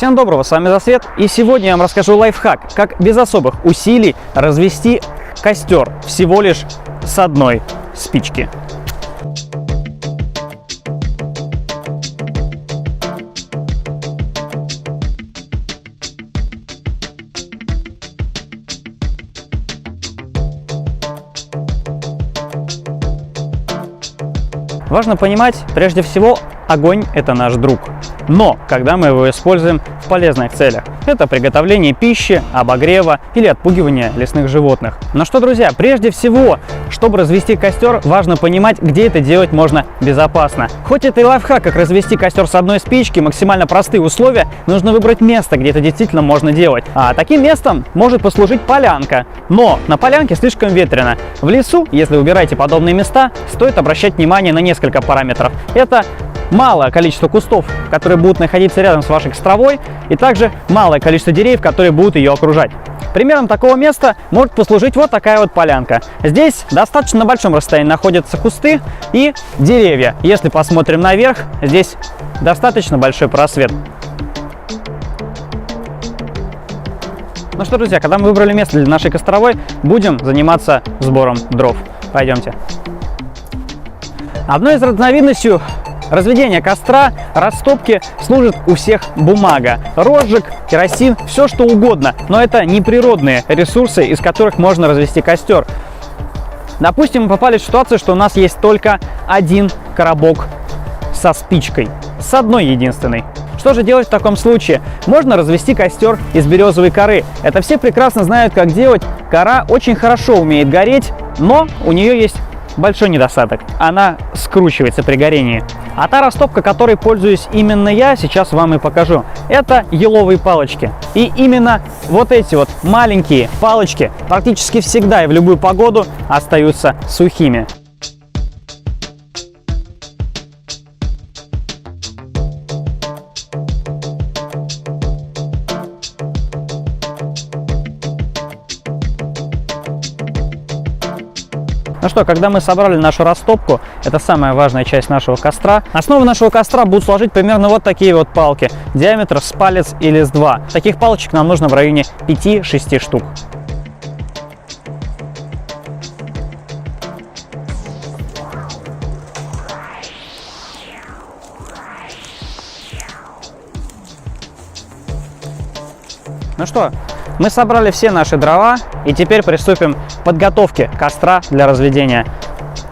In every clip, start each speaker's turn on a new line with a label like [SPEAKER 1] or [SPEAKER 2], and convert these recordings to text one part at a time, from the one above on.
[SPEAKER 1] Всем доброго, с вами Засвет, и сегодня я вам расскажу лайфхак, как без особых усилий развести костер всего лишь с одной спички. Важно понимать, прежде всего, огонь – это наш друг. Но когда мы его используем в полезных целях, это приготовление пищи, обогрева или отпугивание лесных животных. Но что, друзья, прежде всего, чтобы развести костер, важно понимать, где это делать можно безопасно. Хоть это и лайфхак, как развести костер с одной спички, максимально простые условия, нужно выбрать место, где это действительно можно делать. А таким местом может послужить полянка. Но на полянке слишком ветрено. В лесу, если выбираете подобные места, стоит обращать внимание на несколько параметров. Это малое количество кустов, которые будут находиться рядом с вашей костровой, и также малое количество деревьев, которые будут ее окружать. Примером такого места может послужить вот такая вот полянка. Здесь достаточно на большом расстоянии находятся кусты и деревья. Если посмотрим наверх, здесь достаточно большой просвет. Ну что, друзья, когда мы выбрали место для нашей костровой, будем заниматься сбором дров. Пойдемте. Одной из разновидностей разведения костра, растопки служит у всех бумага, розжиг, керосин, все что угодно. Но это не природные ресурсы, из которых можно развести костер. Допустим, мы попали в ситуацию, что у нас есть только один коробок со спичкой, с одной единственной. Что же делать в таком случае? Можно развести костер из березовой коры. Это все прекрасно знают, как делать. Кора очень хорошо умеет гореть, но у нее есть большой недостаток. Она скручивается при горении. А та растопка, которой пользуюсь именно я, сейчас вам и покажу. Это еловые палочки. И именно вот эти вот маленькие палочки практически всегда и в любую погоду остаются сухими. Ну что, когда мы собрали нашу растопку, это самая важная часть нашего костра. Основу нашего костра будут сложить примерно вот такие вот палки, диаметр с палец или с два. Таких палочек нам нужно в районе 5-6 штук. Ну что, мы собрали все наши дрова и теперь приступим к подготовке костра для разведения.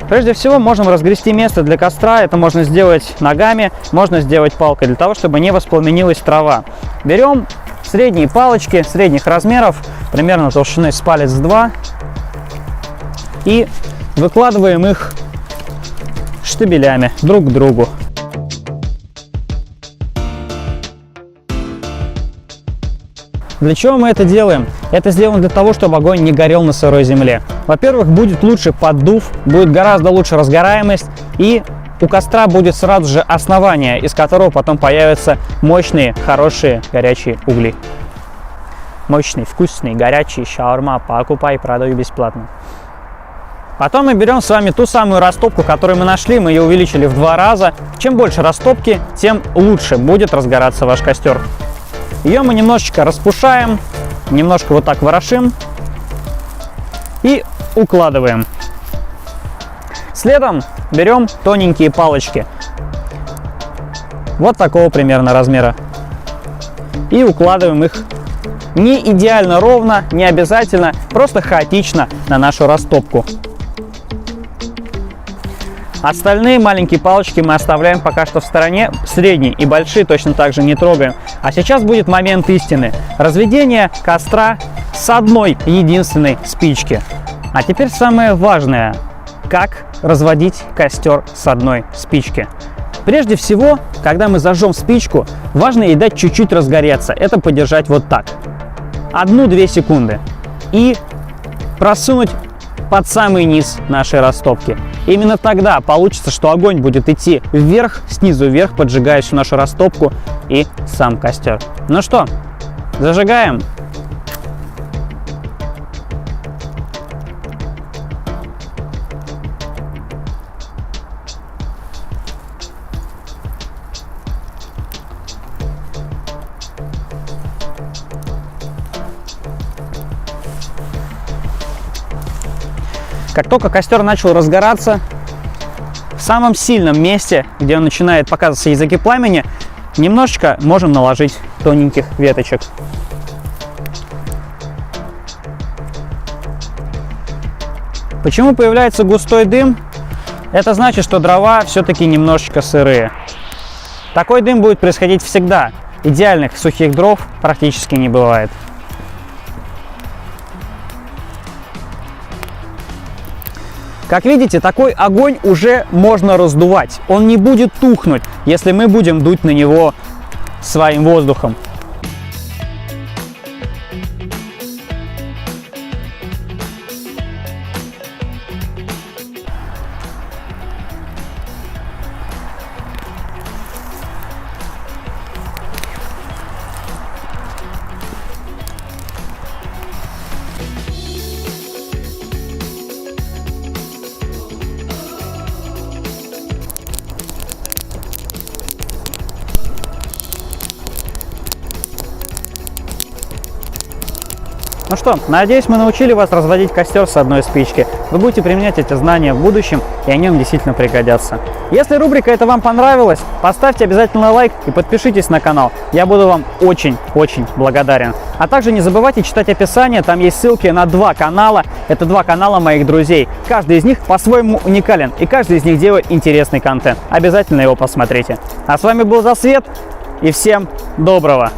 [SPEAKER 1] Прежде всего можем разгрести место для костра. Это можно сделать ногами, можно сделать палкой, для того, чтобы не воспламенилась трава. Берем средние палочки средних размеров, примерно толщиной с палец 2, и выкладываем их штабелями друг к другу. Для чего мы это делаем? Это сделано для того, чтобы огонь не горел на сырой земле. Во-первых, будет лучше поддув, будет гораздо лучше разгораемость, и у костра будет сразу же основание, из которого потом появятся мощные, хорошие, горячие угли. Мощный, вкусный, горячий шаурма. Покупай, продаю бесплатно. Потом мы берем с вами ту самую растопку, которую мы нашли, мы ее увеличили в 2 раза. Чем больше растопки, тем лучше будет разгораться ваш костер. Ее мы немножечко распушаем, немножко вот так ворошим и укладываем. Следом берем тоненькие палочки, вот такого примерно размера, и укладываем их не идеально ровно, не обязательно, просто хаотично на нашу растопку. Остальные маленькие палочки мы оставляем пока что в стороне, средние и большие точно так же не трогаем. А сейчас будет момент истины. Разведение костра с одной единственной спички. А теперь самое важное. Как разводить костер с одной спички. Прежде всего, когда мы зажжем спичку, важно ей дать чуть-чуть разгореться. Это подержать вот так. 1-2 секунды. И просунуть под самый низ нашей растопки. Именно тогда получится, что огонь будет идти вверх, снизу вверх, поджигая всю нашу растопку и сам костер. Ну что, зажигаем. Как только костер начал разгораться, в самом сильном месте, где он начинает показываться языки пламени, немножечко можем наложить тоненьких веточек. Почему появляется густой дым? Это значит, что дрова все-таки немножечко сырые. Такой дым будет происходить всегда. Идеальных сухих дров практически не бывает. Как видите, такой огонь уже можно раздувать. Он не будет тухнуть, если мы будем дуть на него своим воздухом. Ну что, надеюсь, мы научили вас разводить костер с одной спички. Вы будете применять эти знания в будущем, и они вам действительно пригодятся. Если рубрика эта вам понравилась, поставьте обязательно лайк и подпишитесь на канал. Я буду вам очень-очень благодарен. А также не забывайте читать описание, там есть ссылки на 2 канала. Это 2 канала моих друзей. Каждый из них по-своему уникален, и каждый из них делает интересный контент. Обязательно его посмотрите. А с вами был Засвет, и всем доброго!